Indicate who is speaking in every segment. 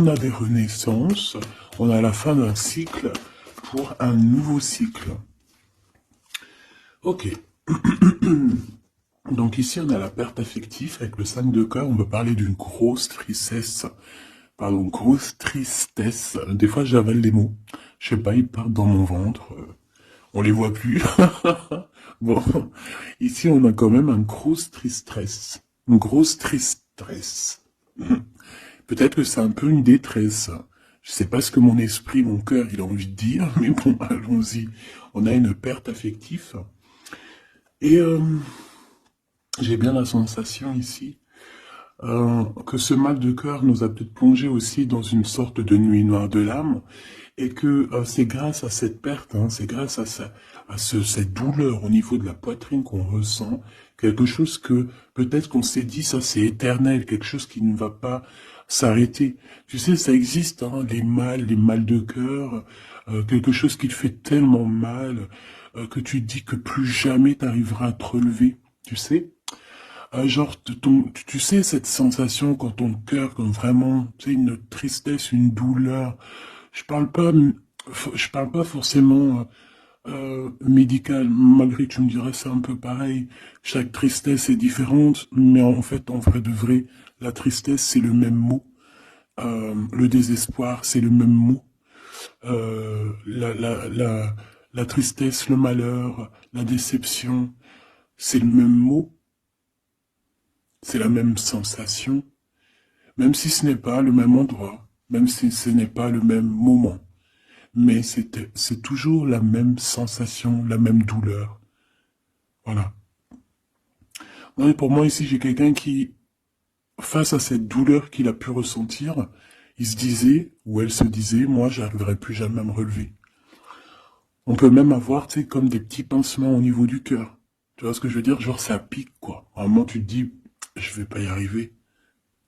Speaker 1: On a des renaissances, on a la fin d'un cycle pour un nouveau cycle. Ok. Donc ici, on a la perte affective avec le 5 de cœur. On peut parler d'une grosse tristesse. Pardon, grosse tristesse. Des fois, j'avale les mots. Je sais pas, ils partent dans mon ventre. On les voit plus. Bon, ici, on a quand même un grosse tristesse. Une grosse tristesse. Peut-être que c'est un peu une détresse. Je sais pas ce que mon esprit, mon cœur, il a envie de dire, mais bon, allons-y. On a une perte affective. Et j'ai bien la sensation ici que ce mal de cœur nous a peut-être plongé aussi dans une sorte de nuit noire de l'âme, et que c'est grâce à cette perte, hein, c'est grâce à, cette douleur au niveau de la poitrine qu'on ressent, quelque chose que peut-être qu'on s'est dit, ça c'est éternel, quelque chose qui ne va pas s'arrêter. Tu sais, ça existe, hein, les mal de cœur, quelque chose qui te fait tellement mal que tu te dis que plus jamais tu arriveras à te relever, tu sais. Genre, tu sais, cette sensation quand ton cœur, comme vraiment, tu sais, une tristesse, une douleur. Je parle pas forcément médical, malgré que tu me dirais c'est un peu pareil. Chaque tristesse est différente, mais en fait, en vrai de vrai, la tristesse, c'est le même mot. Le désespoir, c'est le même mot. La tristesse, le malheur, la déception, c'est le même mot. C'est la même sensation, même si ce n'est pas le même endroit, même si ce n'est pas le même moment. Mais c'est toujours la même sensation, la même douleur. Voilà. Ouais, pour moi, ici, j'ai quelqu'un qui, face à cette douleur qu'il a pu ressentir, il se disait, ou elle se disait, moi, j'arriverai plus jamais à me relever. On peut même avoir, tu sais, comme des petits pincements au niveau du cœur. Tu vois ce que je veux dire? Genre, ça pique, quoi. À un moment, tu te dis, je vais pas y arriver.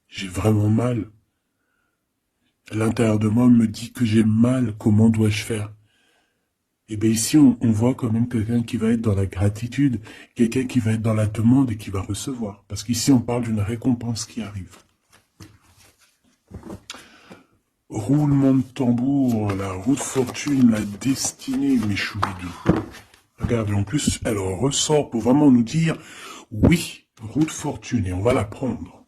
Speaker 1: J'ai vraiment mal. L'intérieur de moi me dit que j'ai mal, comment dois-je faire? Et bien ici, on voit quand même quelqu'un qui va être dans la gratitude, quelqu'un qui va être dans la demande et qui va recevoir. Parce qu'ici, on parle d'une récompense qui arrive. Roulement de tambour, la roue de fortune, la destinée, mes choubidous. Regardez, en plus, elle ressort pour vraiment nous dire, oui, roue de fortune, et on va la prendre.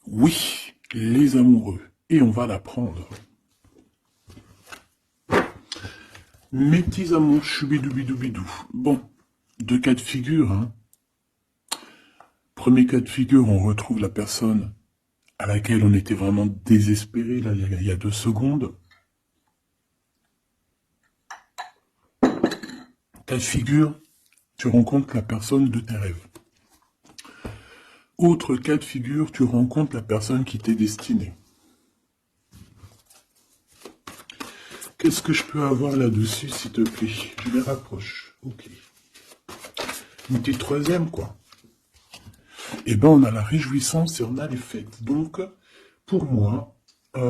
Speaker 1: Oui, les amoureux, et on va la prendre. Mes petits amours, choubidoubidoubidou. Bon, deux cas de figure, hein. Premier cas de figure, on retrouve la personne à laquelle on était vraiment désespéré, là, il y a 2 secondes. Cas de figure, tu rencontres la personne de tes rêves. Autre cas de figure, tu rencontres la personne qui t'est destinée. Qu'est-ce que je peux avoir là-dessus, s'il te plaît? Je les rapproche. Ok. Une petite troisième, quoi. Eh ben, on a la réjouissance et on a les fêtes. Donc, pour moi,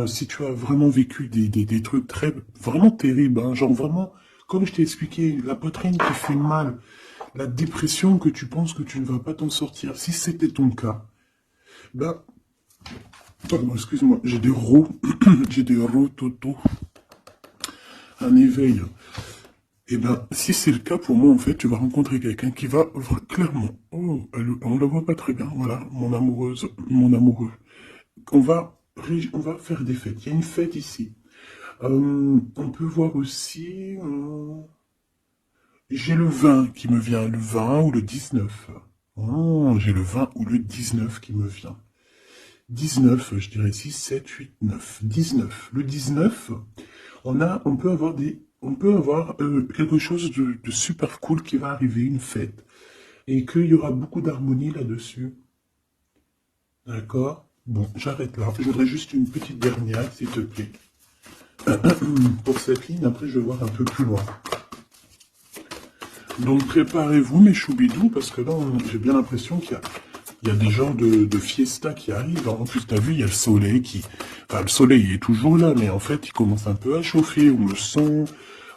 Speaker 1: si tu as vraiment vécu des trucs vraiment terribles, hein, genre vraiment, comme je t'ai expliqué, la poitrine qui fait mal, la dépression que tu penses que tu ne vas pas t'en sortir, si c'était ton cas, ben, pardon, excuse-moi, j'ai des j'ai des toto, un éveil. Eh ben, si c'est le cas pour moi, en fait, tu vas rencontrer quelqu'un qui va clairement, oh, on la voit pas très bien, voilà, mon amoureuse, mon amoureux. On va faire des fêtes. Il y a une fête ici. On peut voir aussi, j'ai le 20 qui me vient, le 20 ou le 19. Oh, j'ai le 20 ou le 19 qui me vient. 19, je dirais 6, 7, 8, 9. 19. Le 19, on peut avoir quelque chose de super cool qui va arriver, une fête. Et qu'il y aura beaucoup d'harmonie là-dessus. D'accord? Bon, j'arrête là. Je voudrais juste une petite dernière, s'il te plaît. Pour cette ligne, après, je vais voir un peu plus loin. Donc, préparez-vous, mes choubidous, parce que là, j'ai bien l'impression qu'il y a des genres de fiesta qui arrivent. En plus, t'as vu, il y a le soleil qui... Enfin, le soleil est toujours là, mais en fait, il commence un peu à chauffer.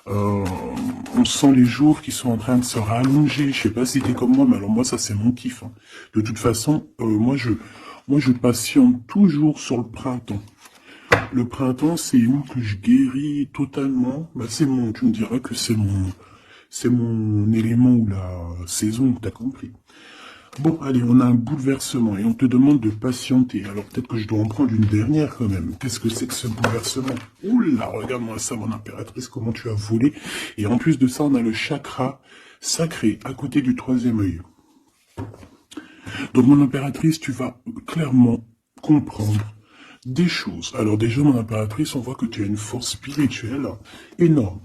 Speaker 1: On sent les jours qui sont en train de se rallonger. Je sais pas si t'es comme moi, mais alors moi, ça, c'est mon kiff. Hein. De toute façon, moi, Moi, je patiente toujours sur le printemps. Le printemps, c'est où que je guéris totalement. Bah, tu me diras que c'est mon élément ou la saison, t'as compris. Bon, allez, on a un bouleversement et on te demande de patienter. Alors peut-être que je dois en prendre une dernière quand même. Qu'est-ce que c'est que ce bouleversement? Oula, regarde-moi ça, mon impératrice, comment tu as volé. Et en plus de ça, on a le chakra sacré à côté du troisième œil. Donc mon impératrice, tu vas clairement comprendre des choses. Alors déjà, mon impératrice, on voit que tu as une force spirituelle énorme.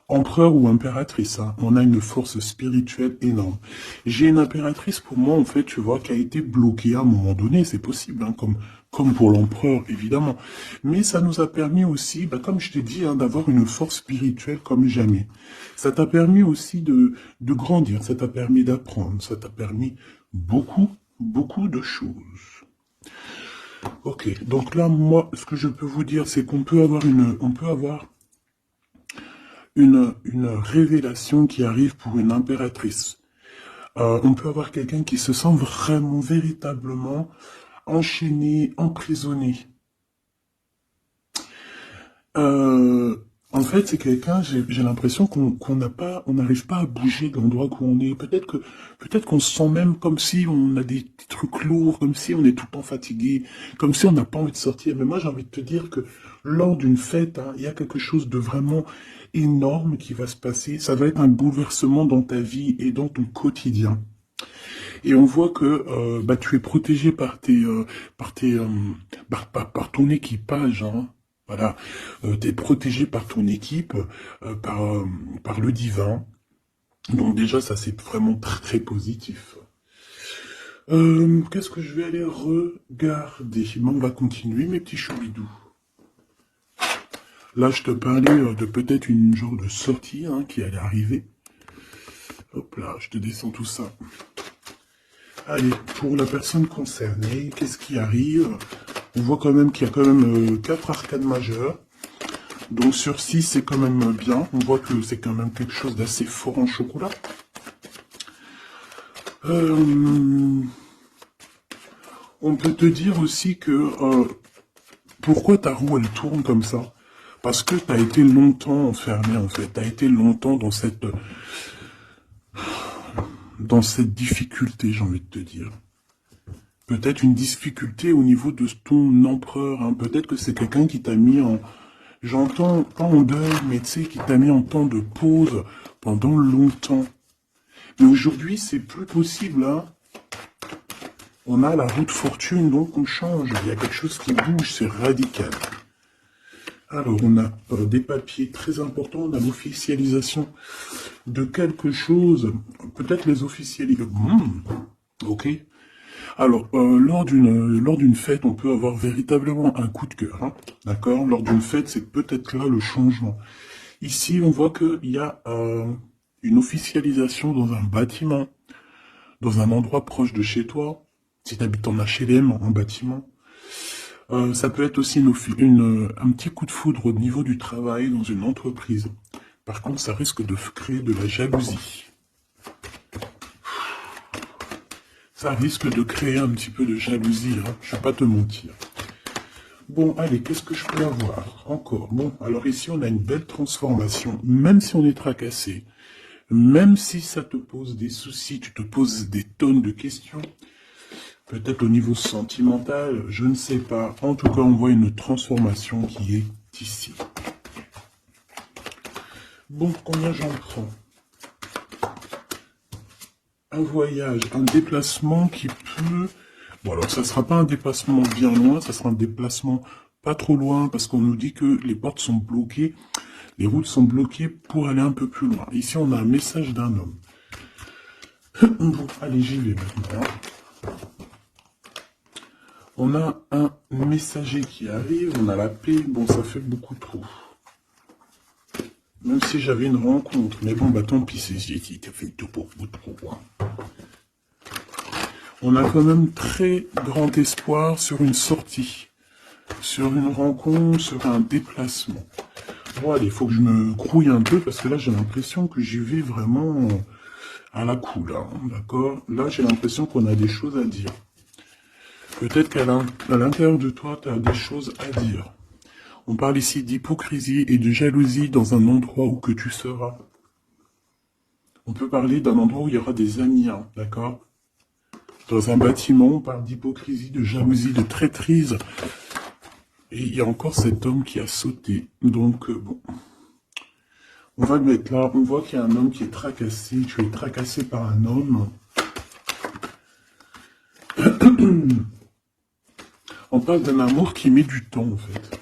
Speaker 1: Empereur ou impératrice, hein, on a une force spirituelle énorme. J'ai une impératrice pour moi, en fait, tu vois, qui a été bloquée à un moment donné, c'est possible, hein, comme pour l'empereur, évidemment. Mais ça nous a permis aussi, bah, comme je t'ai dit, hein, d'avoir une force spirituelle comme jamais. Ça t'a permis aussi de grandir, ça t'a permis d'apprendre, ça t'a permis beaucoup, beaucoup de choses. Ok, donc là, moi, ce que je peux vous dire, c'est qu'on peut avoir une révélation qui arrive pour une impératrice. On peut avoir quelqu'un qui se sent vraiment, véritablement enchaîné, emprisonné. En fait, c'est quelqu'un, j'ai l'impression on n'arrive pas à bouger de l'endroit où on est. Peut-être qu'on se sent même comme si on a des trucs lourds, comme si on est tout le temps fatigué, comme si on n'a pas envie de sortir. Mais moi, j'ai envie de te dire que lors d'une fête, hein, il y a quelque chose de vraiment énorme qui va se passer. Ça va être un bouleversement dans ta vie et dans ton quotidien. Et on voit que bah, tu es protégé par ton équipage, hein. Voilà, tu es protégé par ton équipe, par le divin. Donc déjà, ça c'est vraiment très, très positif. Qu'est-ce que je vais aller regarder? Bon, on va continuer, mes petits choubidous. Là, je te parlais de peut-être une genre de sortie hein, qui allait arriver. Hop là, je te descends tout ça. Allez, pour la personne concernée, qu'est-ce qui arrive? On voit quand même qu'il y a quand même 4 arcades majeures. Donc sur 6, c'est quand même bien. On voit que c'est quand même quelque chose d'assez fort en chocolat. On peut te dire aussi que pourquoi ta roue elle tourne comme ça? Parce que tu as été longtemps enfermé en fait. Tu as été longtemps dans cette difficulté, j'ai envie de te dire. Peut-être une difficulté au niveau de ton empereur. Hein. Peut-être que c'est quelqu'un qui t'a mis en... J'entends pas en deuil, mais tu sais, qui t'a mis en temps de pause pendant longtemps. Mais aujourd'hui, c'est plus possible. Hein. On a la roue de fortune, donc on change. Il y a quelque chose qui bouge, c'est radical. Alors, on a des papiers très importants. On a l'officialisation de quelque chose. Peut-être les officialisations. Ok. Alors, lors d'une fête, on peut avoir véritablement un coup de cœur, hein, d'accord? Lors d'une fête, c'est peut-être là le changement. Ici, on voit qu'il y a une officialisation dans un bâtiment, dans un endroit proche de chez toi, si tu habites en HLM, en bâtiment. Ça peut être aussi un petit coup de foudre au niveau du travail dans une entreprise. Par contre, ça risque de créer de la jalousie. Ça risque de créer un petit peu de jalousie, hein, je ne vais pas te mentir. Bon, allez, qu'est-ce que je peux avoir encore? Bon, alors ici, on a une belle transformation, même si on est tracassé, même si ça te pose des soucis, tu te poses des tonnes de questions, peut-être au niveau sentimental, je ne sais pas. En tout cas, on voit une transformation qui est ici. Bon, combien j'en prends? Un voyage, un déplacement qui peut... Bon, alors ça ne sera pas un déplacement bien loin, ça sera un déplacement pas trop loin, parce qu'on nous dit que les portes sont bloquées, les routes sont bloquées pour aller un peu plus loin. Ici, on a un message d'un homme. Bon, allez, j'y vais maintenant. On a un messager qui arrive, on a la paix, bon, ça fait beaucoup trop. Même si j'avais une rencontre, mais bon, bah tant pis, j'ai fait tout pour vous trop. Hein. On a quand même très grand espoir sur une sortie, sur une rencontre, sur un déplacement. Bon, allez, il faut que je me grouille un peu, parce que là, j'ai l'impression que j'y vais vraiment à la cool, hein, d'accord? Là, j'ai l'impression qu'on a des choses à dire. Peut-être qu'à l'intérieur de toi, tu as des choses à dire. On parle ici d'hypocrisie et de jalousie dans un endroit où que tu seras. On peut parler d'un endroit où il y aura des amis, hein, d'accord? Dans un bâtiment, on parle d'hypocrisie, de jalousie, de traîtrise. Et il y a encore cet homme qui a sauté. Donc, bon. On va le mettre là. On voit qu'il y a un homme qui est tracassé. Tu es tracassé par un homme. On parle d'un amour qui met du temps, en fait.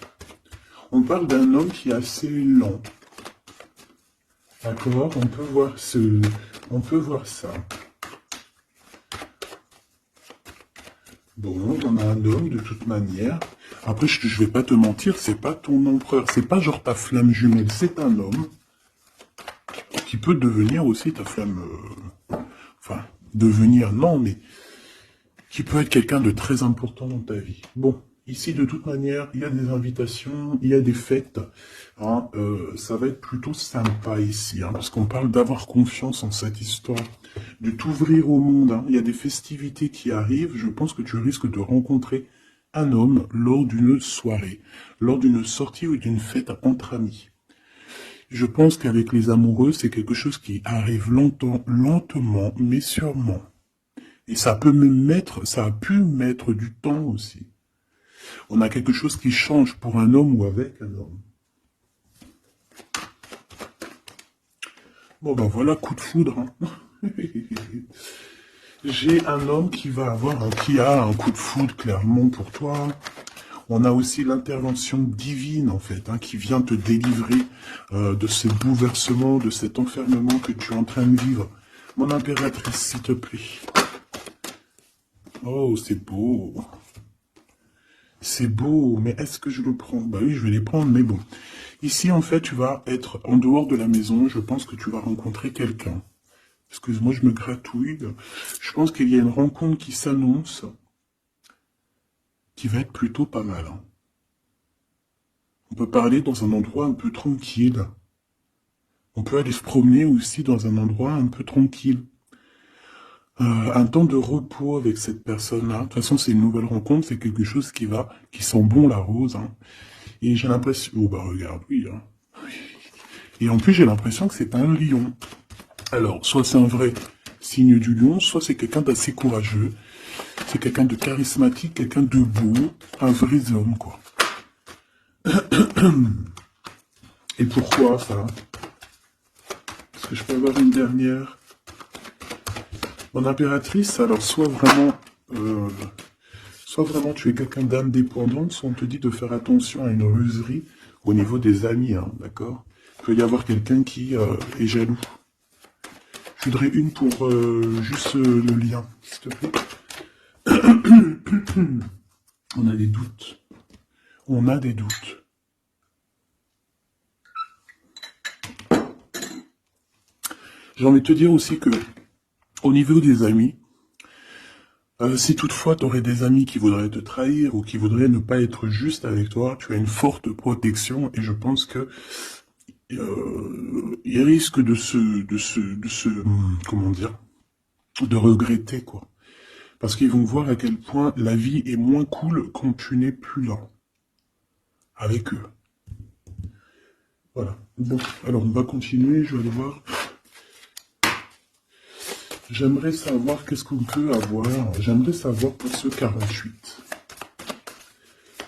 Speaker 1: On parle d'un homme qui est assez lent. D'accord? On peut voir ça. Bon, on a un homme de toute manière. Après, je vais pas te mentir, c'est pas ton empereur. C'est pas genre ta flamme jumelle. C'est un homme qui peut devenir aussi ta flamme... Enfin, devenir, non, mais... qui peut être quelqu'un de très important dans ta vie. Bon, ici, de toute manière, il y a des invitations, il y a des fêtes. Hein, ça va être plutôt sympa ici, hein, parce qu'on parle d'avoir confiance en cette histoire, de t'ouvrir au monde. Hein. Il y a des festivités qui arrivent. Je pense que tu risques de rencontrer un homme lors d'une soirée, lors d'une sortie ou d'une fête entre amis. Je pense qu'avec les amoureux, c'est quelque chose qui arrive lentement, mais sûrement. Et ça peut ça a pu mettre du temps aussi. On a quelque chose qui change pour un homme ou avec un homme. Bon ben voilà, coup de foudre. Hein. J'ai un homme qui qui a un coup de foudre clairement pour toi. On a aussi l'intervention divine en fait, hein, qui vient te délivrer de ce bouleversement, de cet enfermement que tu es en train de vivre. Mon impératrice, s'il te plaît. Oh, c'est beau. C'est beau, mais est-ce que je le prends? Bah oui, je vais les prendre, mais bon. Ici, en fait, tu vas être en dehors de la maison. Je pense que tu vas rencontrer quelqu'un. Excuse-moi, je me gratouille. Je pense qu'il y a une rencontre qui s'annonce, qui va être plutôt pas mal. Hein. On peut parler dans un endroit un peu tranquille. On peut aller se promener aussi dans un endroit un peu tranquille. Un temps de repos avec cette personne-là. De toute façon, c'est une nouvelle rencontre, c'est quelque chose qui sent bon la rose. Hein. Et j'ai l'impression... Oh bah regarde, oui. Hein. Et en plus, j'ai l'impression que c'est un lion. Alors, soit c'est un vrai signe du lion, soit c'est quelqu'un d'assez courageux. C'est quelqu'un de charismatique, quelqu'un de beau, un vrai homme, quoi. Et pourquoi ça? Est-ce que je peux avoir une dernière? Mon impératrice, alors soit vraiment tu es quelqu'un d'indépendante, soit on te dit de faire attention à une ruserie au niveau des amis, hein, d'accord? Il peut y avoir quelqu'un qui est jaloux. Je voudrais une pour juste le lien, s'il te plaît. On a des doutes. On a des doutes. J'ai envie de te dire aussi que, au niveau des amis, si toutefois tu aurais des amis qui voudraient te trahir ou qui voudraient ne pas être juste avec toi, tu as une forte protection et je pense que ils risquent comment dire, de regretter quoi. Parce qu'ils vont voir à quel point la vie est moins cool quand tu n'es plus là avec eux. Voilà. Bon, alors on va continuer, je vais aller voir. J'aimerais savoir qu'est-ce qu'on peut avoir. J'aimerais savoir pour ce 48.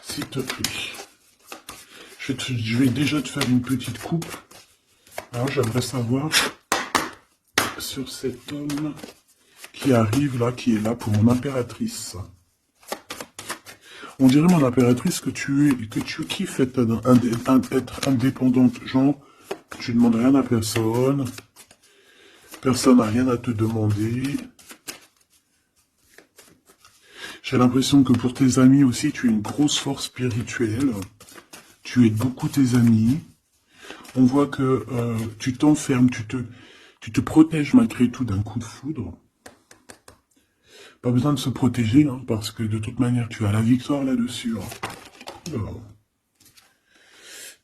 Speaker 1: S'il te plaît. Je vais déjà te faire une petite coupe. Alors j'aimerais savoir sur cet homme qui arrive là, qui est là pour mon impératrice. On dirait mon impératrice que tu kiffes être indépendante. Genre, tu ne demandes rien à personne. Personne n'a rien à te demander. J'ai l'impression que pour tes amis aussi, tu as une grosse force spirituelle. Tu aides beaucoup tes amis. On voit que tu t'enfermes, tu te protèges malgré tout d'un coup de foudre. Pas besoin de se protéger, hein, parce que de toute manière, tu as la victoire là-dessus. Hein.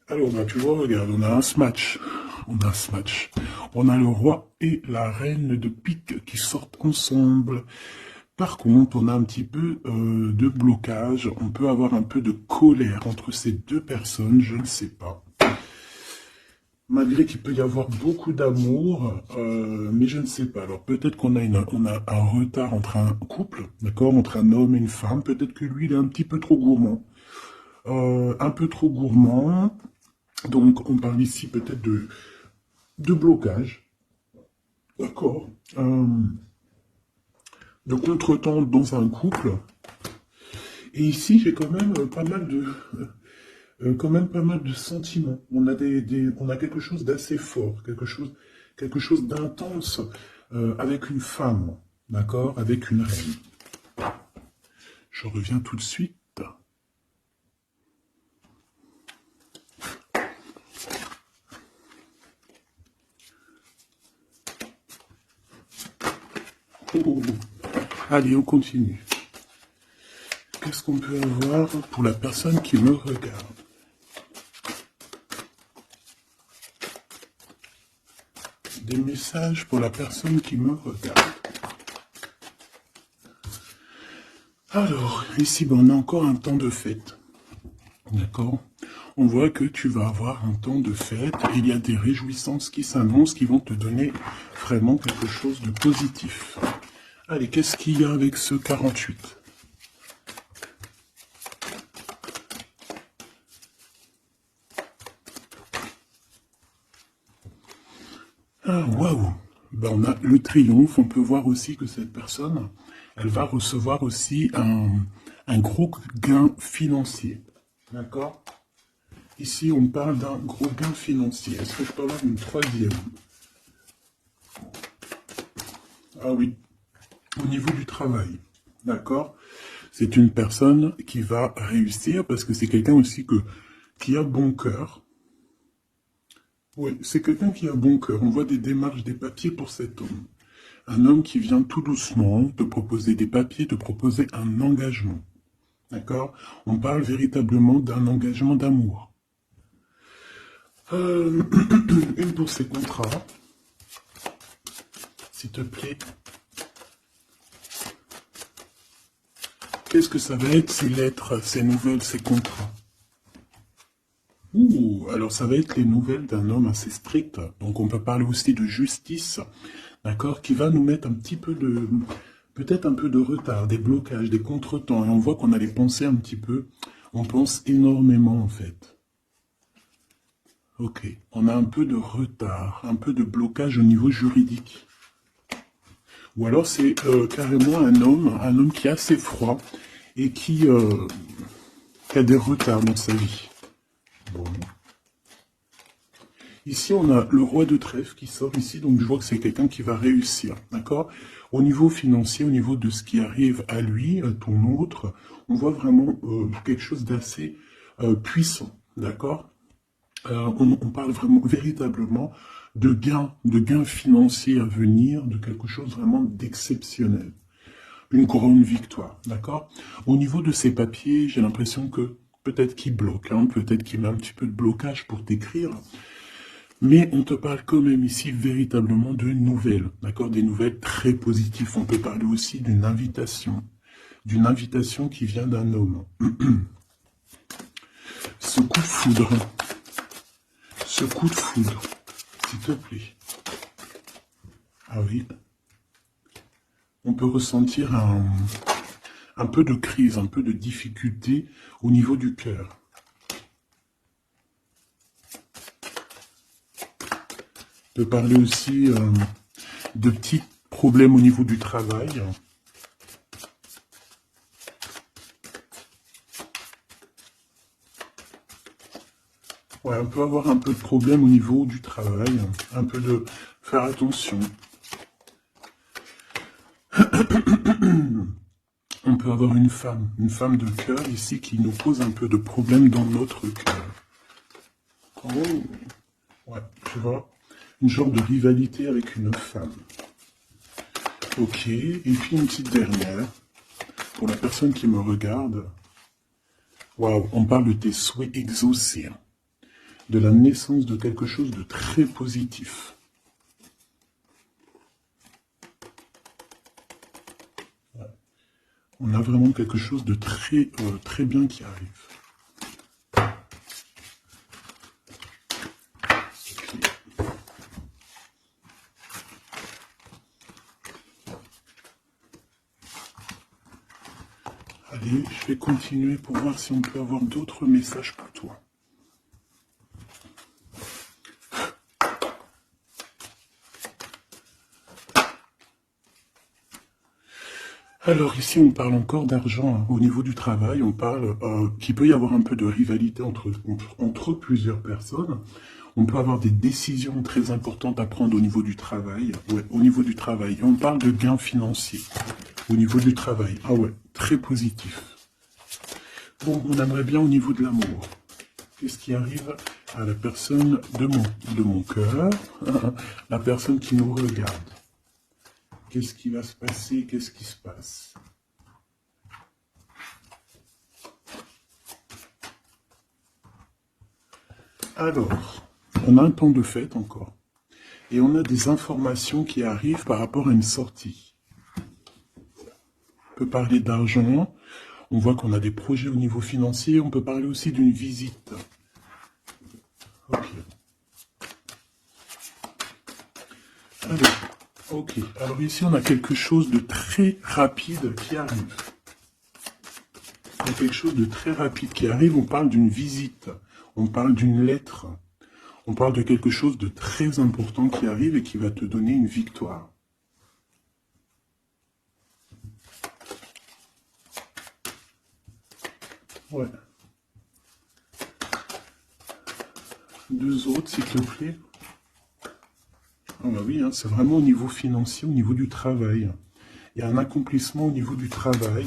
Speaker 1: Alors, bah, tu vois, regarde, on a un smash. On a le roi et la reine de pique qui sortent ensemble. Par contre, on a un petit peu de blocage, on peut avoir un peu de colère entre ces deux personnes, je ne sais pas. Malgré qu'il peut y avoir beaucoup d'amour, mais je ne sais pas. Alors peut-être on a un retard entre un couple, d'accord, entre un homme et une femme. Peut-être que lui, il est un petit peu trop gourmand. Un peu trop gourmand. Donc on parle ici peut-être de blocage, d'accord, de contretemps dans un couple. Et ici, j'ai quand même pas mal de... quand même pas mal de sentiments. On a on a quelque chose d'assez fort, quelque chose d'intense avec une femme, d'accord, avec une reine. Je reviens tout de suite. Oh. Allez, on continue. Qu'est-ce qu'on peut avoir pour la personne qui me regarde? Des messages pour la personne qui me regarde. Alors, ici, ben, on a encore un temps de fête. D'accord? On voit que tu vas avoir un temps de fête et il y a des réjouissances qui s'annoncent qui vont te donner vraiment quelque chose de positif. Allez, qu'est-ce qu'il y a avec ce 48? Ah, waouh! Ben, on a le triomphe. On peut voir aussi que cette personne, elle va recevoir aussi un gros gain financier. D'accord? Ici, on parle d'un gros gain financier. Est-ce que je peux avoir une troisième? Ah oui, au niveau du travail. D'accord? C'est une personne qui va réussir parce que c'est quelqu'un aussi qui a bon cœur. Oui, c'est quelqu'un qui a bon cœur. On voit des démarches, des papiers pour cet homme. Un homme qui vient tout doucement te proposer des papiers, te proposer un engagement. D'accord? On parle véritablement d'un engagement d'amour. Une pour ces contrats. S'il te plaît. Qu'est-ce que ça va être, ces lettres, ces nouvelles, ces contrats? Ouh, alors ça va être les nouvelles d'un homme assez strict. Donc on peut parler aussi de justice, d'accord, qui va nous mettre un petit peu de, peut-être un peu de retard, des blocages, des contretemps. Et on voit qu'on a les pensées un petit peu. On pense énormément en fait. Ok, on a un peu de retard, un peu de blocage au niveau juridique. Ou alors c'est carrément un homme qui est assez froid et qui a des retards dans sa vie. Bon. Ici, on a le roi de trèfle qui sort ici, donc je vois que c'est quelqu'un qui va réussir, d'accord? Au niveau financier, au niveau de ce qui arrive à lui, à ton autre, on voit vraiment quelque chose d'assez puissant, d'accord? On parle vraiment, véritablement, de gains financiers à venir, de quelque chose vraiment d'exceptionnel. Une grande victoire, d'accord? Au niveau de ces papiers, j'ai l'impression que peut-être qu'il bloque, hein, peut-être qu'il met un petit peu de blocage pour t'écrire, mais on te parle quand même ici véritablement de nouvelles, d'accord? Des nouvelles très positives. On peut parler aussi d'une invitation qui vient d'un homme. Ce coup de foudre, s'il te plaît. Ah oui, on peut ressentir un peu de crise, un peu de difficulté au niveau du cœur. On peut parler aussi de petits problèmes au niveau du travail. Ouais, on peut avoir un peu de problème au niveau du travail, un peu de faire attention. On peut avoir une femme de cœur ici qui nous pose un peu de problème dans notre cœur. Oh, ouais, tu vois, une genre de rivalité avec une femme. Ok, et puis une petite dernière, pour la personne qui me regarde. Waouh, on parle de tes souhaits exaucés, hein, de la naissance de quelque chose de très positif. Ouais. On a vraiment quelque chose de très bien qui arrive. Allez, je vais continuer pour voir si on peut avoir d'autres messages pour toi. Alors ici, on parle encore d'argent hein. Au niveau du travail. On parle qu'il peut y avoir un peu de rivalité entre plusieurs personnes. On peut avoir des décisions très importantes à prendre au niveau du travail. Ouais, au niveau du travail. Et on parle de gains financiers au niveau du travail. Ah ouais, très positif. Bon, on aimerait bien au niveau de l'amour. Qu'est-ce qui arrive à la personne de mon cœur, la personne qui nous regarde? Qu'est-ce qui va se passer? Qu'est-ce qui se passe? Alors, on a un temps de fête encore. Et on a des informations qui arrivent par rapport à une sortie. On peut parler d'argent. On voit qu'on a des projets au niveau financier. On peut parler aussi d'une visite. Ok. Ok, alors ici on a quelque chose de très rapide qui arrive. Il y a quelque chose de très rapide qui arrive, on parle d'une visite, on parle d'une lettre, on parle de quelque chose de très important qui arrive et qui va te donner une victoire. Ouais. Deux autres, s'il te plaît. Ah bah oui, hein, c'est vraiment au niveau financier, au niveau du travail. Il y a un accomplissement au niveau du travail.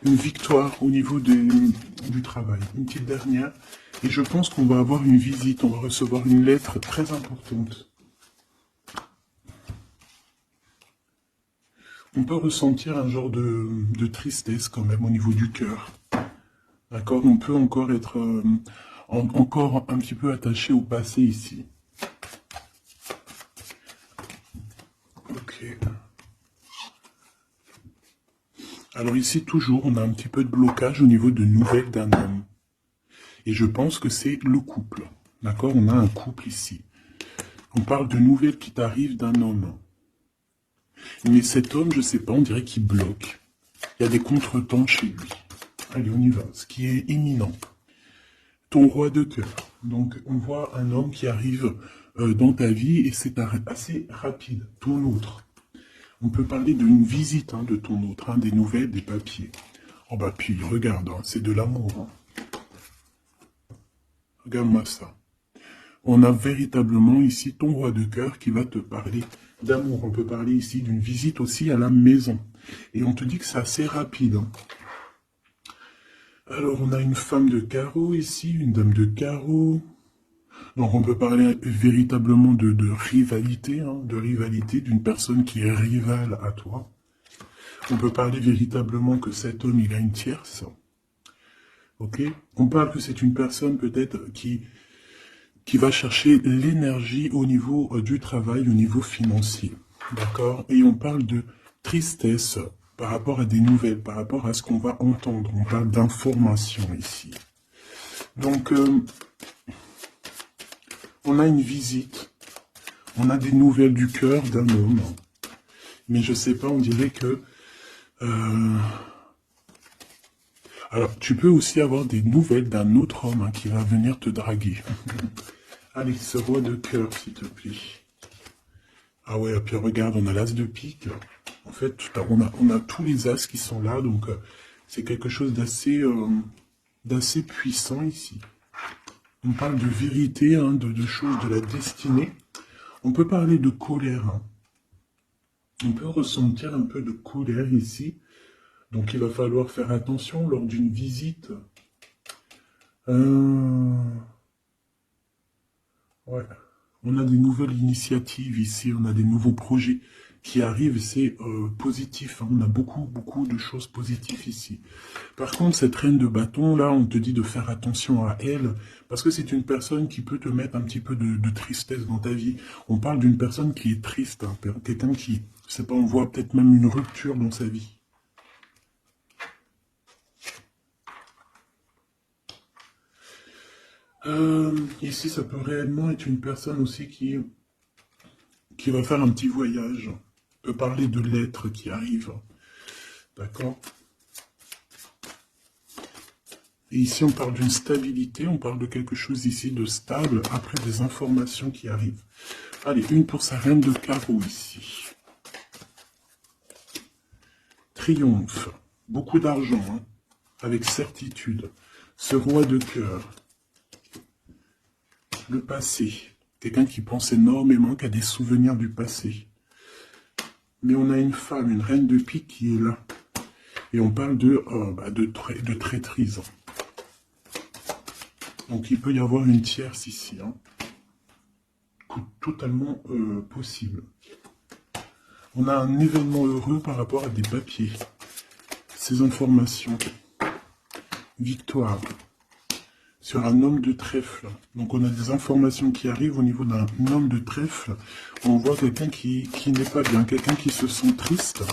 Speaker 1: Une victoire au niveau du travail. Une petite dernière. Et je pense qu'on va avoir une visite, on va recevoir une lettre très importante. On peut ressentir un genre de tristesse quand même au niveau du cœur. D'accord? On peut encore être encore un petit peu attaché au passé ici. Ok. Alors ici, toujours, on a un petit peu de blocage au niveau de nouvelles d'un homme. Et je pense que c'est le couple. D'accord? On a un couple ici. On parle de nouvelles qui t'arrivent d'un homme. Mais cet homme, je sais pas, on dirait qu'il bloque. Il y a des contretemps chez lui. Allez, on y va. Ce qui est imminent. Ton roi de cœur. Donc, on voit un homme qui arrive dans ta vie et c'est assez rapide. Ton autre. On peut parler d'une visite hein, de ton autre, hein, des nouvelles, des papiers. Oh bah puis, regarde, hein, c'est de l'amour. Hein. Regarde-moi ça. On a véritablement ici ton roi de cœur qui va te parler d'amour. On peut parler ici d'une visite aussi à la maison. Et on te dit que c'est assez rapide. Hein. Alors, on a une femme de carreau ici, une dame de carreau. Donc, on peut parler véritablement de rivalité, hein, d'une personne qui est rivale à toi. On peut parler véritablement que cet homme, il a une tierce. Ok? On parle que c'est une personne peut-être qui va chercher l'énergie au niveau du travail, au niveau financier. D'accord? Et on parle de tristesse par rapport à des nouvelles, par rapport à ce qu'on va entendre. On parle d'information ici. Donc, on a une visite. On a des nouvelles du cœur d'un homme. Mais je sais pas, on dirait que... Alors, tu peux aussi avoir des nouvelles d'un autre homme hein, qui va venir te draguer. Allez, ce roi de cœur, s'il te plaît. Ah ouais, et puis regarde, on a l'as de pique. En fait, on a tous les as qui sont là, donc c'est quelque chose d'assez puissant ici. On parle de vérité, hein, de choses, de la destinée. On peut parler de colère. Hein. On peut ressentir un peu de colère ici. Donc il va falloir faire attention lors d'une visite. Ouais. On a des nouvelles initiatives ici, on a des nouveaux projets qui arrivent, c'est positif. Hein. On a beaucoup de choses positives ici. Par contre, cette reine de bâton, là, on te dit de faire attention à elle, parce que c'est une personne qui peut te mettre un petit peu de tristesse dans ta vie. On parle d'une personne qui est triste, hein, quelqu'un qui, je sais pas, on voit peut-être même une rupture dans sa vie. Ici, ça peut réellement être une personne aussi qui va faire un petit voyage. On peut parler de lettres qui arrivent. D'accord? Et ici, on parle d'une stabilité, on parle de quelque chose ici de stable, après des informations qui arrivent. Allez, une pour sa reine de carreau ici. Triomphe, beaucoup d'argent, hein, avec certitude. Ce roi de cœur, le passé, quelqu'un qui pense énormément, qui a des souvenirs du passé. Mais on a une femme, une reine de pique qui est là. Et on parle de traîtrise. Donc il peut y avoir une tierce ici, hein. Totalement possible. On a un événement heureux par rapport à des papiers. Ces informations. Victoire. Sur un homme de trèfle. Donc on a des informations qui arrivent au niveau d'un homme de trèfle. On voit quelqu'un qui n'est pas bien, quelqu'un qui se sent triste.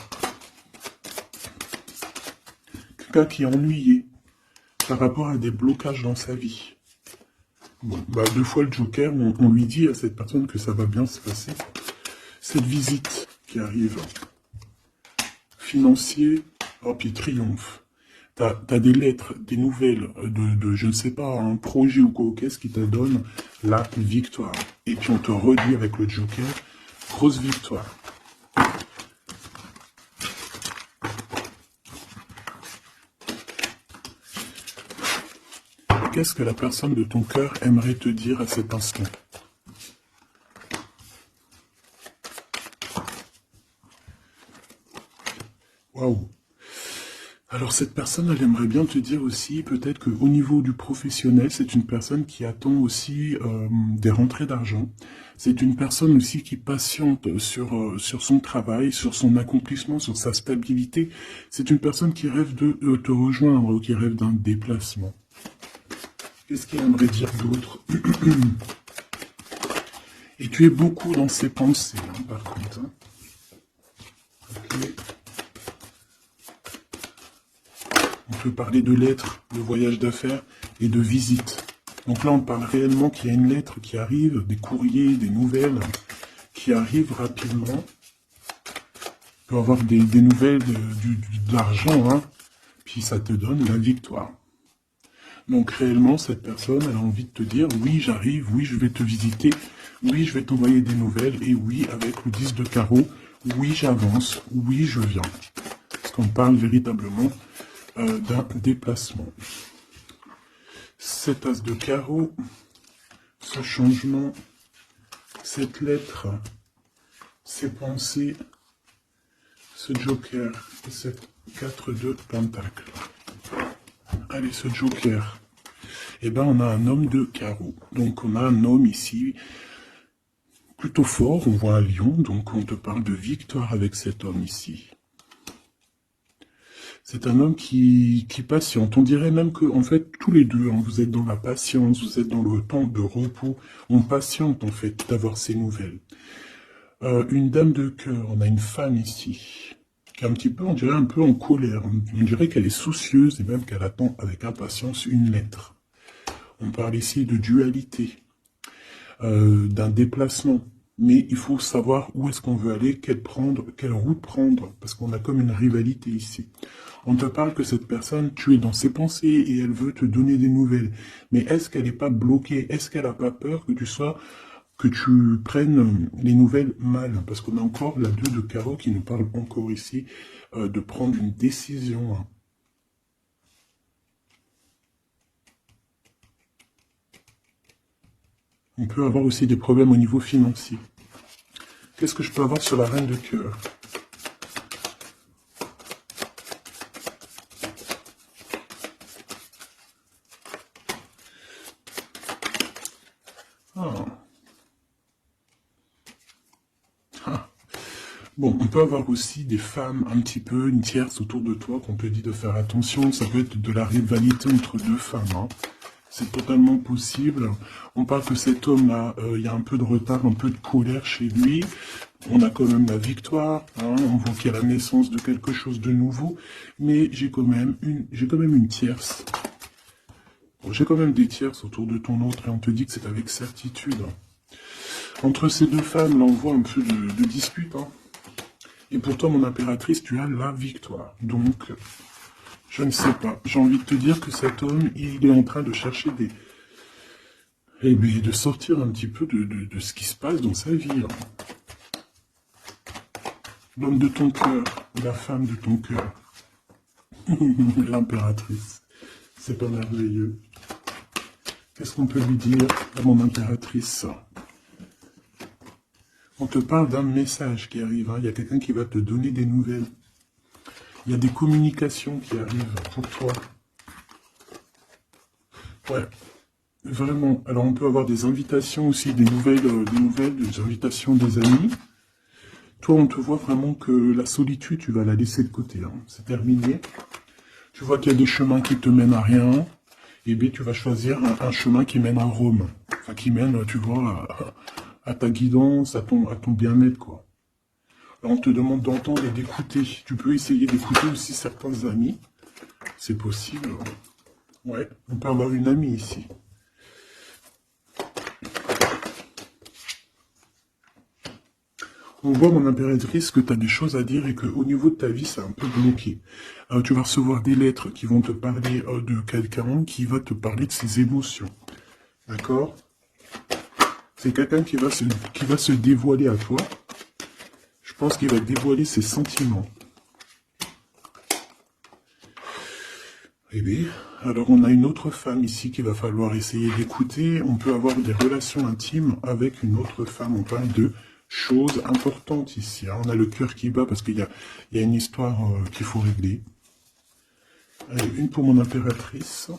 Speaker 1: Quelqu'un qui est ennuyé par rapport à des blocages dans sa vie. Bon, bah, deux fois le Joker, on lui dit à cette personne que ça va bien se passer. Cette visite qui arrive, financier, oh, puis triomphe. T'as des lettres, des nouvelles de je ne sais pas, un projet ou quoi, qu'est-ce qui te donne la victoire. Et puis on te redit avec le Joker, grosse victoire. Qu'est-ce que la personne de ton cœur aimerait te dire à cet instant? Waouh! Alors cette personne, elle aimerait bien te dire aussi, peut-être qu'au niveau du professionnel, c'est une personne qui attend aussi des rentrées d'argent. C'est une personne aussi qui patiente sur son travail, sur son accomplissement, sur sa stabilité. C'est une personne qui rêve de te rejoindre, qui rêve d'un déplacement. Qu'est-ce qu'il aimerait dire d'autre? Et tu es beaucoup dans ses pensées, hein, par contre. Hein. Okay. On peut parler de lettres, de voyage d'affaires et de visites. Donc là, on parle réellement qu'il y a une lettre qui arrive, des courriers, des nouvelles qui arrivent rapidement. On peut avoir des nouvelles de l'argent, hein, puis ça te donne la victoire. Donc réellement, cette personne, elle a envie de te dire, oui, j'arrive, oui, je vais te visiter, oui, je vais t'envoyer des nouvelles, et oui, avec le 10 de carreau, oui, j'avance, oui, je viens. Parce qu'on parle véritablement d'un déplacement. Cet as de carreau, ce changement, cette lettre, ces pensées, ce joker et cette 4 de pentacle. Allez, ce joker. Eh bien, on a un homme de carreau. Donc, on a un homme ici plutôt fort. On voit un lion. Donc, on te parle de victoire avec cet homme ici. C'est un homme qui patiente. On dirait même que, en fait, tous les deux, hein, vous êtes dans la patience, vous êtes dans le temps de repos. On patiente, en fait, d'avoir ces nouvelles. Une dame de cœur. On a une femme ici. Qui est un petit peu, on dirait un peu en colère. On dirait qu'elle est soucieuse et même qu'elle attend avec impatience une lettre. On parle ici de dualité, d'un déplacement. Mais il faut savoir où est-ce qu'on veut aller, quelle route prendre, parce qu'on a comme une rivalité ici. On te parle que cette personne, tu es dans ses pensées et elle veut te donner des nouvelles. Mais est-ce qu'elle n'est pas bloquée? Est-ce qu'elle n'a pas peur que tu prennes les nouvelles mal? Parce qu'on a encore la 2 de carreau qui nous parle encore ici de prendre une décision. Hein. On peut avoir aussi des problèmes au niveau financier. Qu'est-ce que je peux avoir sur la reine de cœur? Bon, on peut avoir aussi des femmes un petit peu, une tierce autour de toi qu'on te dit de faire attention. Ça peut être de la rivalité entre deux femmes. Hein. C'est totalement possible. On parle que cet homme-là, il y a un peu de retard, un peu de colère chez lui. On a quand même la victoire. Hein. On voit qu'il y a la naissance de quelque chose de nouveau. Mais j'ai quand même une tierce Bon, j'ai quand même des tierces autour de ton autre et on te dit que c'est avec certitude. Entre ces deux femmes, là, on voit un peu de dispute. Hein. Et pour toi, mon impératrice, tu as la victoire. Donc, je ne sais pas. J'ai envie de te dire que cet homme, il est en train de chercher des... Eh bien, de sortir un petit peu de ce qui se passe dans sa vie. Hein. L'homme de ton cœur, la femme de ton cœur. L'impératrice. C'est pas merveilleux. Qu'est-ce qu'on peut lui dire à mon impératrice? On te parle d'un message qui arrive. Hein. Il y a quelqu'un qui va te donner des nouvelles. Il y a des communications qui arrivent pour toi. Ouais, vraiment. Alors, on peut avoir des invitations aussi, des nouvelles, des invitations des amis. Toi, on te voit vraiment que la solitude, tu vas la laisser de côté. Hein. C'est terminé. Tu vois qu'il y a des chemins qui te mènent à rien. Et bien, tu vas choisir un chemin qui mène à Rome. Enfin, qui mène, tu vois, à ta guidance, à ton bien-être, quoi. Alors, on te demande d'entendre et d'écouter. Tu peux essayer d'écouter aussi certains amis. C'est possible. Ouais, on peut avoir une amie ici. On voit, mon impératrice, que tu as des choses à dire et qu'au niveau de ta vie, c'est un peu bloqué. Tu vas recevoir des lettres qui vont te parler de quelqu'un qui va te parler de ses émotions. D'accord? C'est quelqu'un qui va se dévoiler à toi. Je pense qu'il va dévoiler ses sentiments. Eh bien, alors on a une autre femme ici qu'il va falloir essayer d'écouter. On peut avoir des relations intimes avec une autre femme. On parle de choses importantes ici. Hein. On a le cœur qui bat parce qu'il y a une histoire qu'il faut régler. Allez, une pour mon impératrice,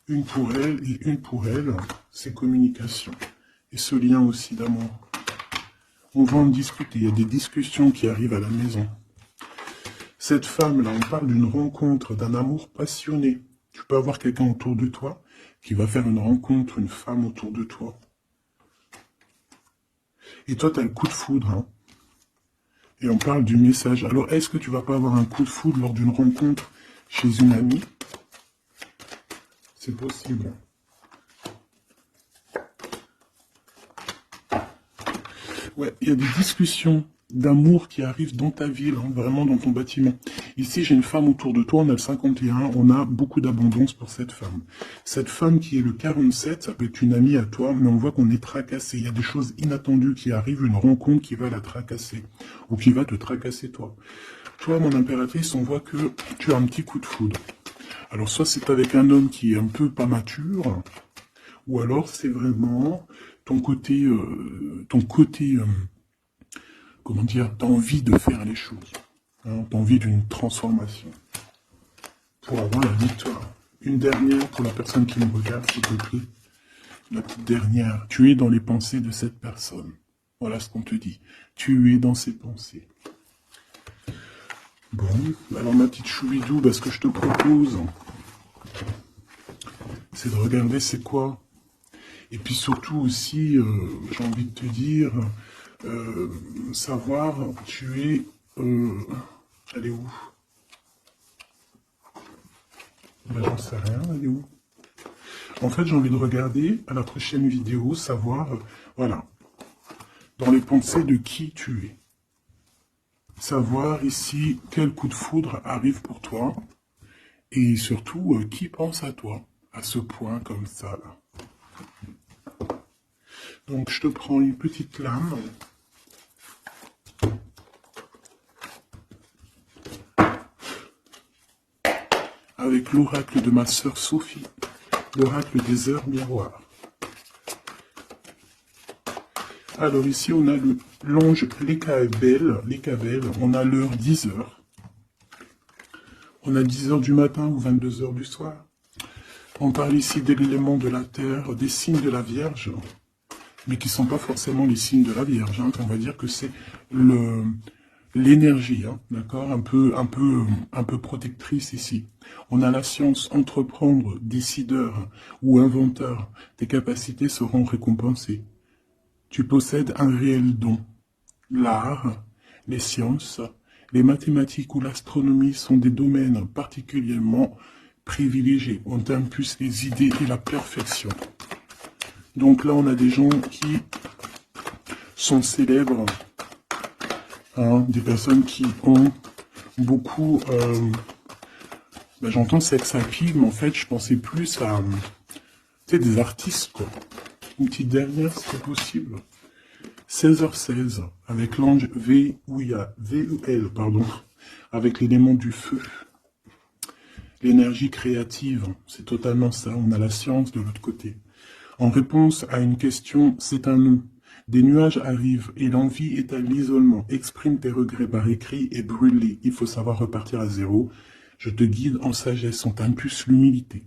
Speaker 1: une pour elle et une pour elle. C'est communication. Et ce lien aussi d'amour. On va en discuter. Il y a des discussions qui arrivent à la maison. Cette femme-là, on parle d'une rencontre, d'un amour passionné. Tu peux avoir quelqu'un autour de toi qui va faire une rencontre, une femme autour de toi. Et toi, tu as le coup de foudre. Hein. Et on parle du message. Alors, est-ce que tu vas pas avoir un coup de foudre lors d'une rencontre chez une amie? C'est possible. Ouais, il y a des discussions d'amour qui arrivent dans ta ville, hein, vraiment dans ton bâtiment. Ici, j'ai une femme autour de toi, on a le 51, on a beaucoup d'abondance pour cette femme. Cette femme qui est le 47, ça peut être une amie à toi, mais on voit qu'on est tracassé. Il y a des choses inattendues qui arrivent, une rencontre qui va la tracasser, ou qui va te tracasser toi. Toi, mon impératrice, on voit que tu as un petit coup de foudre. Alors, soit c'est avec un homme qui est un peu pas mature, ou alors c'est vraiment ton côté, comment dire, t'as envie de faire les choses. Hein, t'as envie d'une transformation. Pour avoir la victoire. Une dernière pour la personne qui me regarde, s'il te plaît. La petite dernière. Tu es dans les pensées de cette personne. Voilà ce qu'on te dit. Tu es dans ses pensées. Bon, alors ma petite choubidou, ce que je te propose, c'est de regarder c'est quoi. Et puis surtout aussi, j'ai envie de te dire, savoir, tu es... elle est où? J'en sais rien, elle est où? En fait, j'ai envie de regarder à la prochaine vidéo, savoir, voilà, dans les pensées de qui tu es. Savoir ici quel coup de foudre arrive pour toi. Et surtout, qui pense à toi, à ce point comme ça, là. Donc, je te prends une petite lame. Avec l'oracle de ma sœur Sophie, l'oracle des heures miroirs. Alors ici, on a l'ange Lécabel, on a l'heure 10 heures. On a 10 heures du matin ou 22 heures du soir. On parle ici de l'élément de la terre, des signes de la Vierge, mais qui ne sont pas forcément les signes de la Vierge. Hein. On va dire que c'est l'énergie, hein, d'accord, un peu protectrice ici. On a la science, entreprendre, décideur ou inventeur. Tes capacités seront récompensées. Tu possèdes un réel don. L'art, les sciences, les mathématiques ou l'astronomie sont des domaines particulièrement privilégié. On t'impulse les idées et la perfection. Donc là, on a des gens qui sont célèbres, hein, des personnes qui ont beaucoup... ben, j'entends sex appeal, mais en fait, je pensais plus à des artistes, quoi. Une petite dernière, si c'est possible. 16h16, avec l'ange VEL, pardon, avec l'élément du feu. L'énergie créative, c'est totalement ça. On a la science de l'autre côté. En réponse à une question, c'est un non. Des nuages arrivent et l'envie est à l'isolement. Exprime tes regrets par écrit et brûle-les. Il faut savoir repartir à zéro. Je te guide en sagesse, on t'impulse l'humilité.